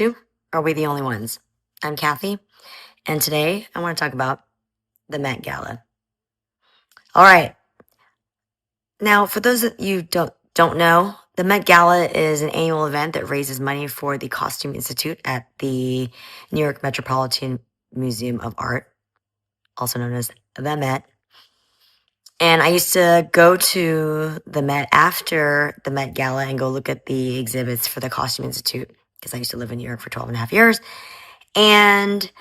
AWTOO? Are we the only ones? I'm Kathy, and today I want to talk about the Met Gala. All right. Now, for those that you don't know, the Met Gala is an annual event that raises money for the Costume Institute at the New York Metropolitan Museum of Art, also known as the Met. And I used to go to the Met after the Met Gala and go look at the exhibits for the Costume Institute because I used to live in New York for 12 and a half years. And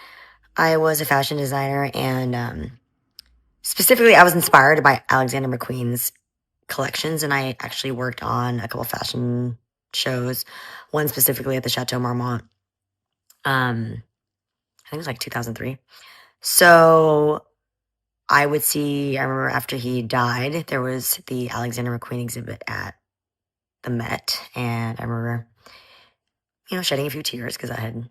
I was a fashion designer, and specifically, I was inspired by Alexander McQueen's collections, and I actually worked on a couple fashion shows, one specifically at the Chateau Marmont. I think it was like 2003. So I remember after he died, there was the Alexander McQueen exhibit at the Met, and I remember, shedding a few tears because I had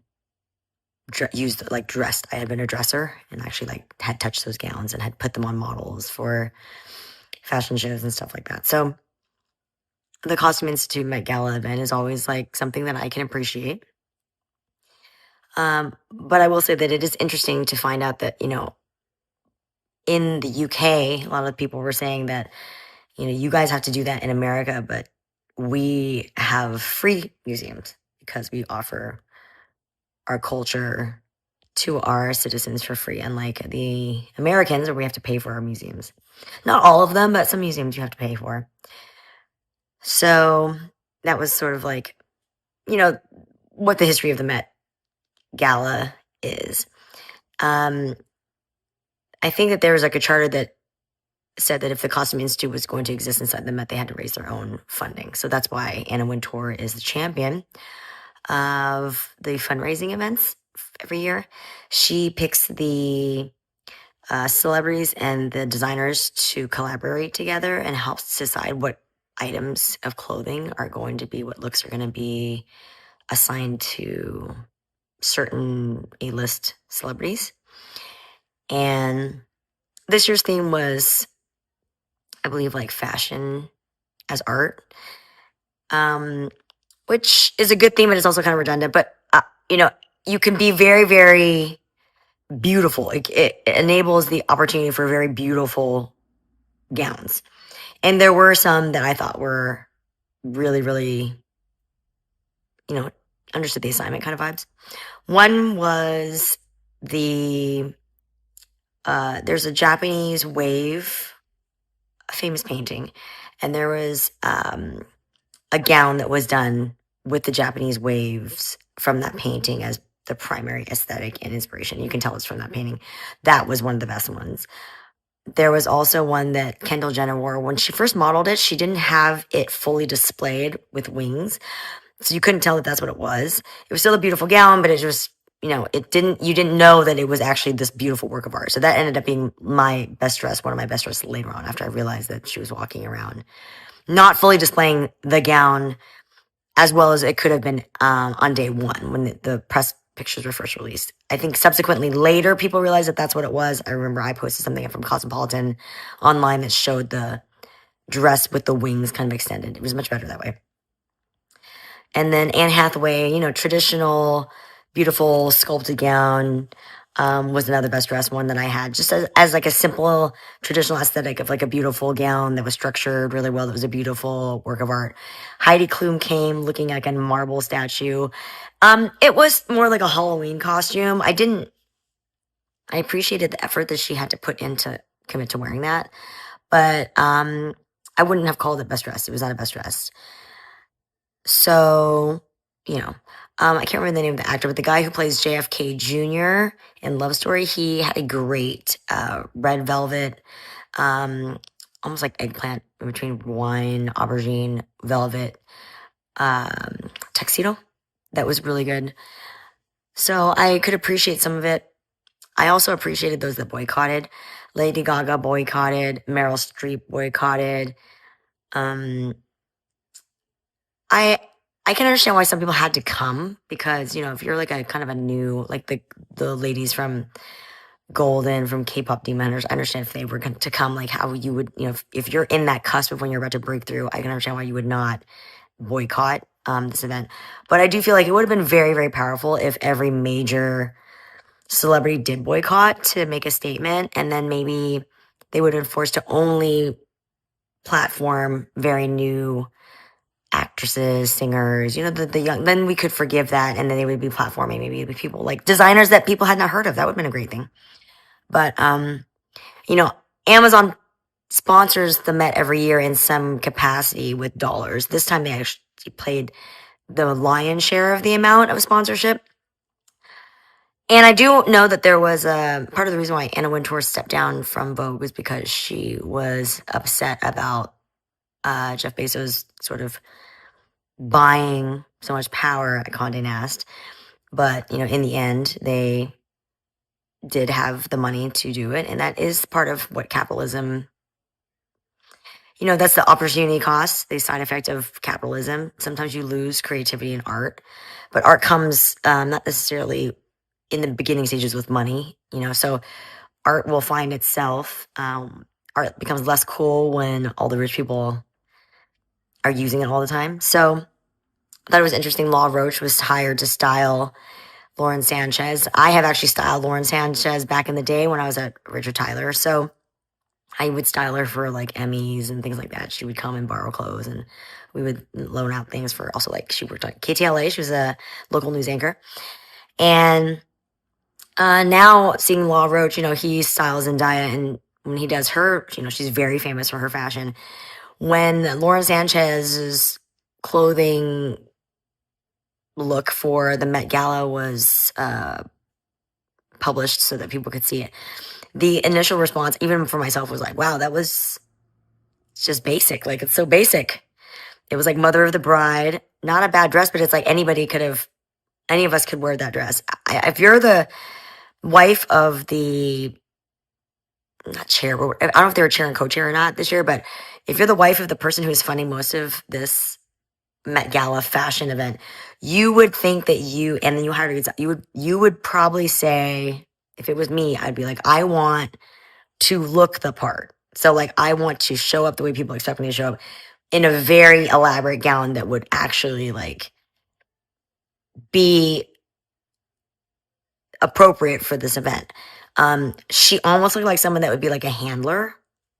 dressed. I had been a dresser and actually had touched those gowns and had put them on models for fashion shows and stuff like that. So the Costume Institute Met Gala event is always something that I can appreciate. But I will say that it is interesting to find out that, in the UK, a lot of people were saying that, you guys have to do that in America, but we have free museums because we offer our culture to our citizens for free, unlike the Americans where we have to pay for our museums. Not all of them, but some museums you have to pay for. So that was sort of what the history of the Met Gala is. I think that there was a charter that said that if the Costume Institute was going to exist inside the Met, they had to raise their own funding. So that's why Anna Wintour is the champion of the fundraising events every year. She picks the celebrities and the designers to collaborate together and helps decide what items of clothing are going to be, what looks are going to be assigned to certain A-list celebrities. And this year's theme was, I believe, fashion as art, which is a good theme, and it's also kind of redundant, but, you can be very, very beautiful. It enables the opportunity for very beautiful gowns. And there were some that I thought were really, really, understood the assignment kind of vibes. One was there's a Japanese wave, a famous painting, and there was a gown that was done with the Japanese waves from that painting as the primary aesthetic and inspiration. You can tell it's from that painting. That was one of the best ones. There was also one that Kendall Jenner wore. When she first modeled it, she didn't have it fully displayed with wings, so you couldn't tell that that's what it was. It was still a beautiful gown, but it just, you didn't know that it was actually this beautiful work of art. So that ended up being my best dress, one of my best dresses later on, after I realized that she was walking around not fully displaying the gown as well as it could have been on day one when the press pictures were first released. I think subsequently later people realized that that's what it was. I remember I posted something from Cosmopolitan online that showed the dress with the wings kind of extended. It was much better that way. And then Anne Hathaway, traditional, beautiful sculpted gown was another best dress one that I had, just as a simple traditional aesthetic of a beautiful gown that was structured really well. That was a beautiful work of art. Heidi Klum came looking like a marble statue. It was more like a Halloween costume. I appreciated the effort that she had to put in to commit to wearing that, but I wouldn't have called it best dress. It was not a best dress. So, I can't remember the name of the actor, but the guy who plays JFK Jr. in Love Story, he had a great red velvet, almost like eggplant in between wine, aubergine, velvet tuxedo. That was really good. So I could appreciate some of it. I also appreciated those that boycotted. Lady Gaga boycotted. Meryl Streep boycotted. I can understand why some people had to come because, if you're a kind of a new, the ladies from Golden, from K-pop Demon Hunters, I understand if they were going to come, how you would, if you're in that cusp of when you're about to break through, I can understand why you would not boycott. this event. But I do feel like it would have been very, very powerful if every major celebrity did boycott to make a statement, and then maybe they would have been forced to only platform very new actresses, singers, the young. Then we could forgive that, and then they would be platforming maybe people like designers that people had not heard of. That would have been a great thing. But you know, Amazon sponsors the Met every year in some capacity with dollars. This time they actually played the lion's share of the amount of sponsorship. And I do know that there was a part of the reason why Anna Wintour stepped down from Vogue was because she was upset about Jeff Bezos sort of buying so much power at Condé Nast. But, in the end, they did have the money to do it. And that is part of what capitalism, that's the opportunity cost, the side effect of capitalism. Sometimes you lose creativity in art, but art comes not necessarily in the beginning stages with money, so art will find itself. Art becomes less cool when all the rich people are using it all the time. So I thought it was interesting. Law Roach was hired to style Lauren Sanchez. I have actually styled Lauren Sanchez back in the day when I was at Richard Tyler. So I would style her for like Emmys and things like that. She would come and borrow clothes, and we would loan out things for also, like, she worked on KTLA. She was a local news anchor. And now seeing Law Roach, he styles Zendaya, and when he does her, she's very famous for her fashion. When Lauren Sanchez's clothing look for the Met Gala was published so that people could see it, the initial response, even for myself, was like, wow, that was just basic. Like, it's so basic. It was like Mother of the Bride, not a bad dress, but it's like any of us could wear that dress. If you're the wife of the, not chair, but I don't know if they were chair and co-chair or not this year, but if you're the wife of the person who is funding most of this Met Gala fashion event, you would think that and then you hired you would probably say, if it was me, I'd be like, I want to look the part. So, like, I want to show up the way people expect me to show up in a very elaborate gown that would actually, like, be appropriate for this event. She almost looked like someone that would be like a handler.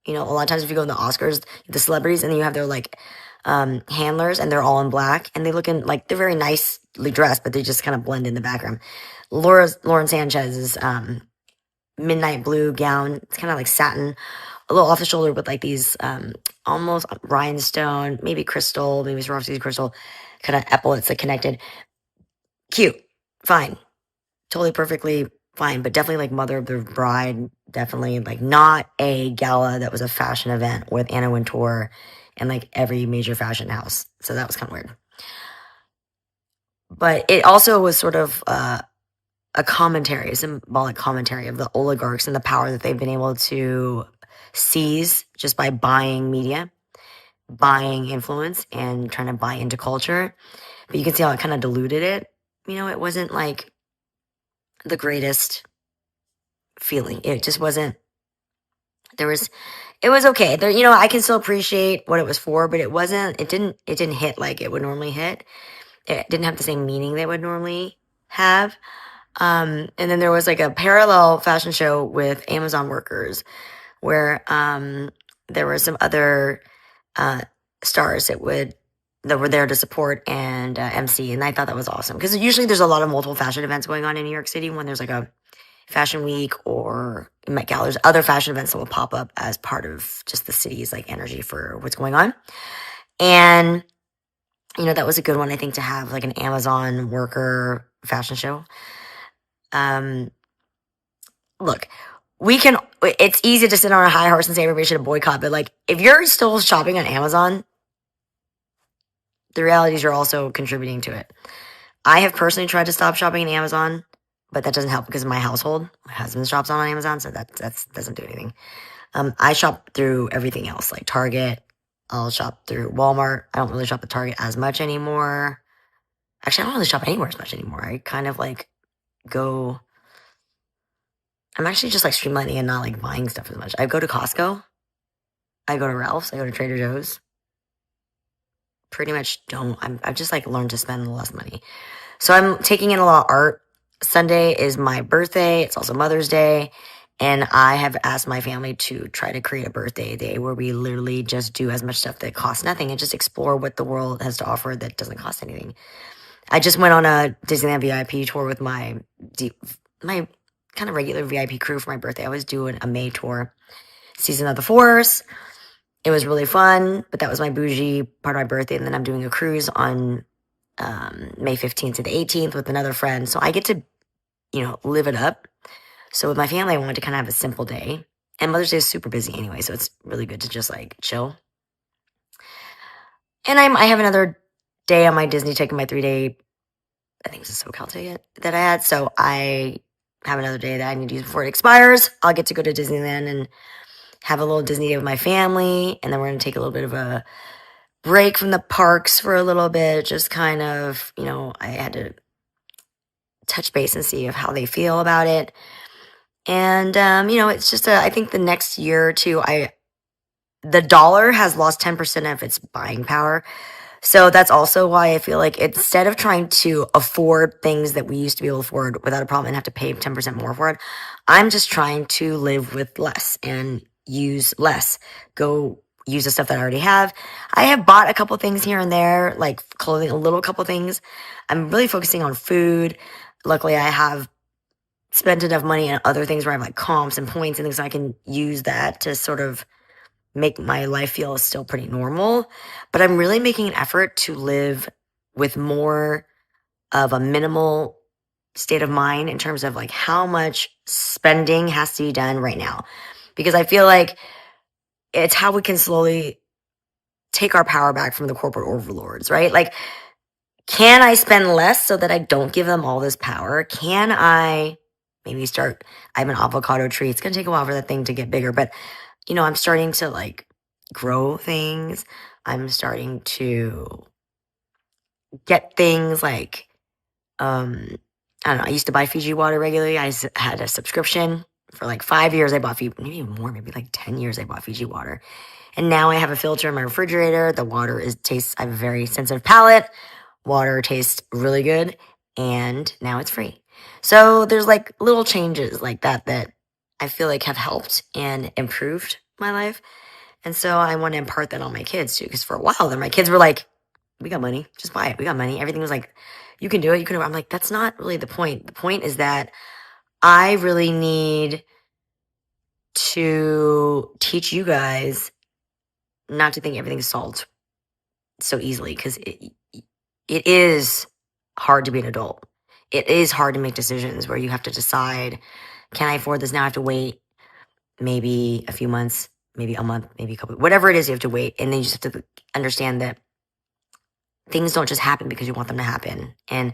A lot of times if you go in the Oscars, the celebrities, and then you have their like handlers, and they're all in black, and they look in like, they're very nicely dressed, but they just kind of blend in the background. Lauren Sanchez's midnight blue gown, it's kind of like satin, a little off the shoulder with like these almost rhinestone, maybe crystal, maybe Swarovski's crystal, kind of epaulets that connected. Cute, fine, totally perfectly fine, but definitely like Mother of the Bride, definitely like not a gala that was a fashion event with Anna Wintour and like every major fashion house. So that was kind of weird. But it also was sort of a commentary, a symbolic commentary of the oligarchs and the power that they've been able to seize just by buying media, buying influence, and trying to buy into culture. But you can see how it kind of diluted it. It wasn't like the greatest feeling. It just wasn't. It was okay. There, I can still appreciate what it was for, but it wasn't. It didn't hit like it would normally hit. It didn't have the same meaning they would normally have. And then there was like a parallel fashion show with Amazon workers where there were some other stars that were there to support and MC, and I thought that was awesome because usually there's a lot of multiple fashion events going on in New York City when there's like a Fashion Week or Met Gala. There's other fashion events that will pop up as part of just the city's like energy for what's going on, and that was a good one, I think, to have like an Amazon worker fashion show. Look, it's easy to sit on a high horse and say everybody should boycott, but like, if you're still shopping on Amazon, the reality is you're also contributing to it. I have personally tried to stop shopping on Amazon, but that doesn't help because of my household. My husband shops on Amazon, so that doesn't do anything. I shop through everything else, like Target. I'll shop through Walmart. I don't really shop at Target as much anymore. Actually, I don't really shop anywhere as much anymore. I kind of like go. I'm actually just like streamlining and not like buying stuff as much. I go to Costco. I go to Ralph's. I go to Trader Joe's. pretty much don't. I've just like learned to spend less money. So I'm taking in a lot of art. Sunday is my birthday. It's also Mother's Day. And I have asked my family to try to create a birthday day where we literally just do as much stuff that costs nothing and just explore what the world has to offer that doesn't cost anything. I just went on a Disneyland VIP tour with my kind of regular VIP crew for my birthday. I was doing a May tour, Season of the Force. It was really fun, but that was my bougie part of my birthday. And then I'm doing a cruise on May 15th to the 18th with another friend. So I get to, live it up. So with my family, I wanted to kind of have a simple day. And Mother's Day is super busy anyway, so it's really good to just like chill. And I have another day on my Disney ticket, my 3-day, I think it's a SoCal ticket that I had. So I have another day that I need to use before it expires. I'll get to go to Disneyland and have a little Disney day with my family. And then we're going to take a little bit of a break from the parks for a little bit. Just kind of, I had to touch base and see of how they feel about it. And, it's just I think the next year or two, the dollar has lost 10% of its buying power. So that's also why I feel like instead of trying to afford things that we used to be able to afford without a problem and have to pay 10% more for it, I'm just trying to live with less and use less. Go use the stuff that I already have. I have bought a couple things here and there, like clothing, a little couple things. I'm really focusing on food. Luckily, I have spent enough money on other things where I have like comps and points and things, so I can use that to sort of make my life feel still pretty normal. But I'm really making an effort to live with more of a minimal state of mind in terms of like how much spending has to be done right now. Because I feel like it's how we can slowly take our power back from the corporate overlords, right? Like, can I spend less so that I don't give them all this power? Can I maybe I have an avocado tree. It's going to take a while for that thing to get bigger, but I'm starting to like grow things. I'm starting to get things like, I don't know. I used to buy Fiji water regularly. I had a subscription for like 5 years. I bought Fiji, maybe even more, maybe like 10 years I bought Fiji water. And now I have a filter in my refrigerator. The water tastes, I have a very sensitive palate. Water tastes really good. And now it's free. So there's like little changes like that I feel like have helped and improved my life. And so I want to impart that on my kids too. Because for a while then my kids were like, we got money, just buy it. We got money. Everything was like, you can do it. You can do it. I'm like, that's not really the point. The point is that I really need to teach you guys not to think everything's solved so easily, because it is hard to be an adult. It is hard to make decisions where you have to decide, can I afford this now? I have to wait maybe a few months, maybe a month, maybe a couple, whatever it is, you have to wait. And then you just have to understand that things don't just happen because you want them to happen. And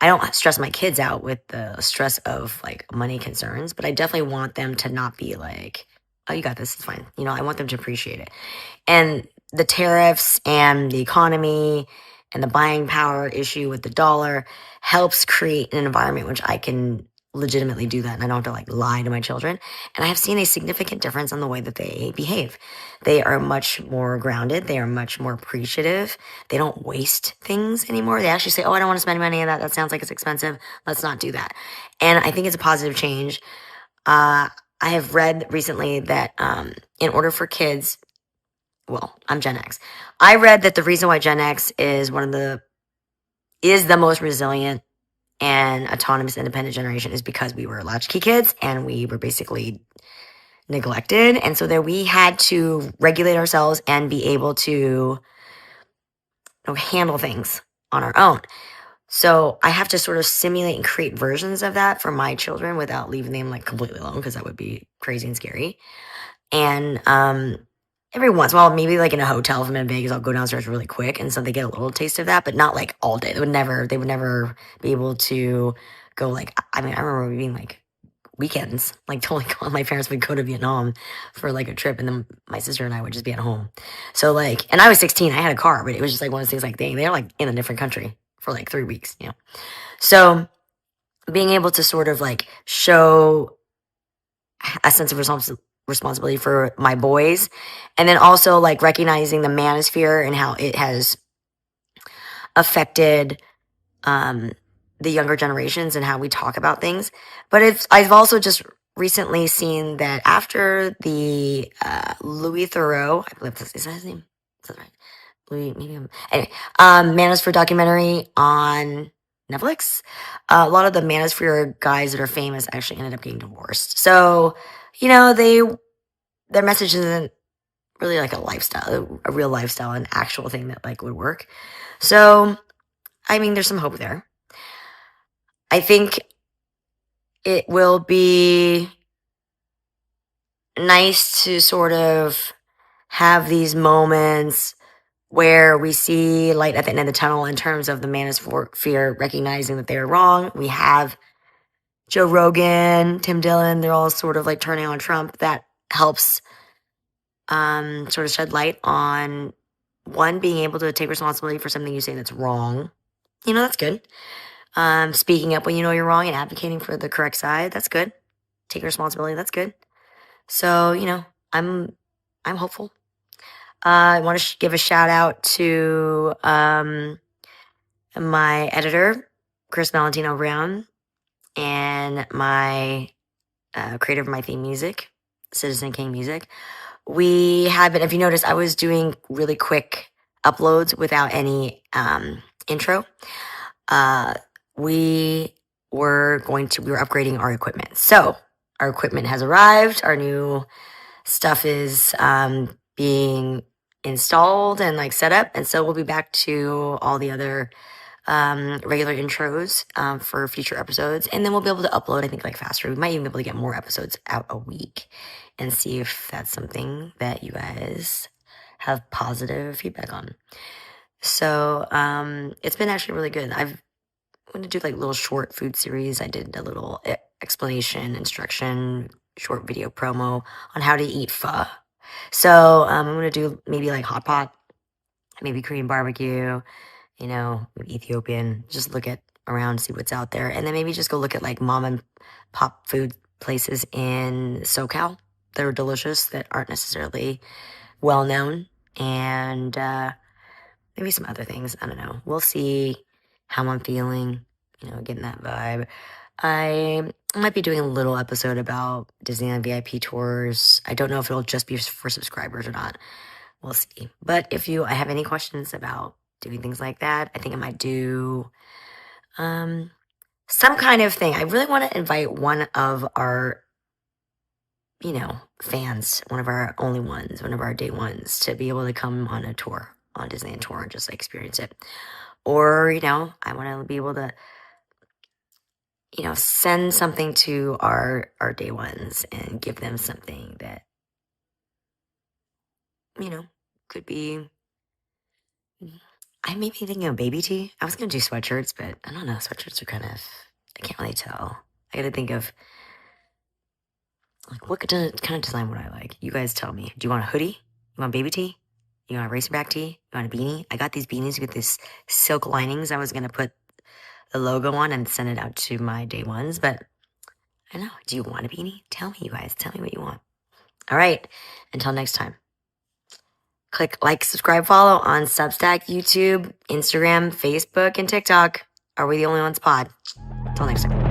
I don't stress my kids out with the stress of like money concerns, but I definitely want them to not be like, oh, you got this, it's fine. I want them to appreciate it. And the tariffs and the economy and the buying power issue with the dollar helps create an environment which I can legitimately do that, and I don't have to like lie to my children. And I have seen a significant difference on the way that they behave. They are much more grounded. They are much more appreciative. They don't waste things anymore. They actually say, oh, I don't want to spend money on that. That sounds like it's expensive. Let's not do that. And I think it's a positive change. I have read recently that in order for kids, well, I'm Gen X. I read that the reason why Gen X is the most resilient and autonomous independent generation is because we were latchkey kids and we were basically neglected. And so that we had to regulate ourselves and be able to handle things on our own. So I have to sort of simulate and create versions of that for my children without leaving them like completely alone, because that would be crazy and scary. And every once in a while, maybe like in a hotel, if I'm in Vegas, I'll go downstairs really quick, and so they get a little taste of that, but not like all day. They would never be able to go like. I mean, I remember being like weekends, like totally. My parents would go to Vietnam for like a trip, and then my sister and I would just be at home. So like, and I was 16, I had a car, but it was just like one of those things like they're like in a different country for like 3 weeks, So being able to sort of like show a sense of responsibility for my boys, and then also like recognizing the manosphere and how it has affected the younger generations and how we talk about things. But I've also just recently seen that after the Louis Theroux, I believe is that his name? Is that right? Louis, maybe anyway, Manosphere documentary on Netflix. A lot of the Manosphere guys that are famous actually ended up getting divorced. So, you know, their message isn't really like a lifestyle, a real lifestyle, an actual thing that like would work. So, I mean, there's some hope there. I think it will be nice to sort of have these moments where we see light at the end of the tunnel in terms of the manosphere recognizing that they are wrong. We have Joe Rogan, Tim Dillon, they're all sort of like turning on Trump. That helps sort of shed light on one, being able to take responsibility for something you say that's wrong. You know, that's good. Speaking up when you know you're wrong and advocating for the correct side, that's good. Taking responsibility, that's good. So, you know, I'm hopeful. I want to give a shout out to my editor, Chris Malatino-Brown, and my creator of my theme music, Citizen King Music. We have been, if you notice, I was doing really quick uploads without any intro. We were upgrading our equipment. So our equipment has arrived. Our new stuff is being installed and like set up. And so we'll be back to all the other regular intros for future episodes. And then we'll be able to upload, I think, like faster. We might even be able to get more episodes out a week and see if that's something that you guys have positive feedback on. So it's been actually really good. I'm going to do like little short food series. I did a little explanation, instruction, short video promo on how to eat pho. So I'm going to do maybe like hot pot, maybe Korean barbecue, you know, Ethiopian. Just look at around, see what's out there. And then maybe just go look at like mom and pop food places in SoCal that are delicious, that aren't necessarily well known. And maybe some other things. I don't know. We'll see how I'm feeling, you know, getting that vibe. I might be doing a little episode about Disneyland VIP tours. I don't know if it'll just be for subscribers or not. We'll see. But if I have any questions about doing things like that, I think I might do some kind of thing. I really want to invite one of our, you know, fans, one of our only ones, one of our day ones, to be able to come on a tour, on Disneyland tour, and just like experience it. Or, you know, I want to be able to, you know, send something to our day ones and give them something that, you know, could be. I may be thinking of baby tea. I was gonna do sweatshirts, but I don't know. Sweatshirts are kind of, I can't really tell. I gotta think of like what kind of design would I like? You guys tell me. Do you want a hoodie? You want baby tea? You want a racerback tee? You want a beanie? I got these beanies with this silk linings. I was gonna put the logo on and send it out to my day ones, but I don't know. Do you want a beanie? Tell me, you guys. Tell me what you want. All right. Until next time. Click like, subscribe, follow on Substack, YouTube, Instagram, Facebook, and TikTok. Are We the Only Ones Pod? Until next time.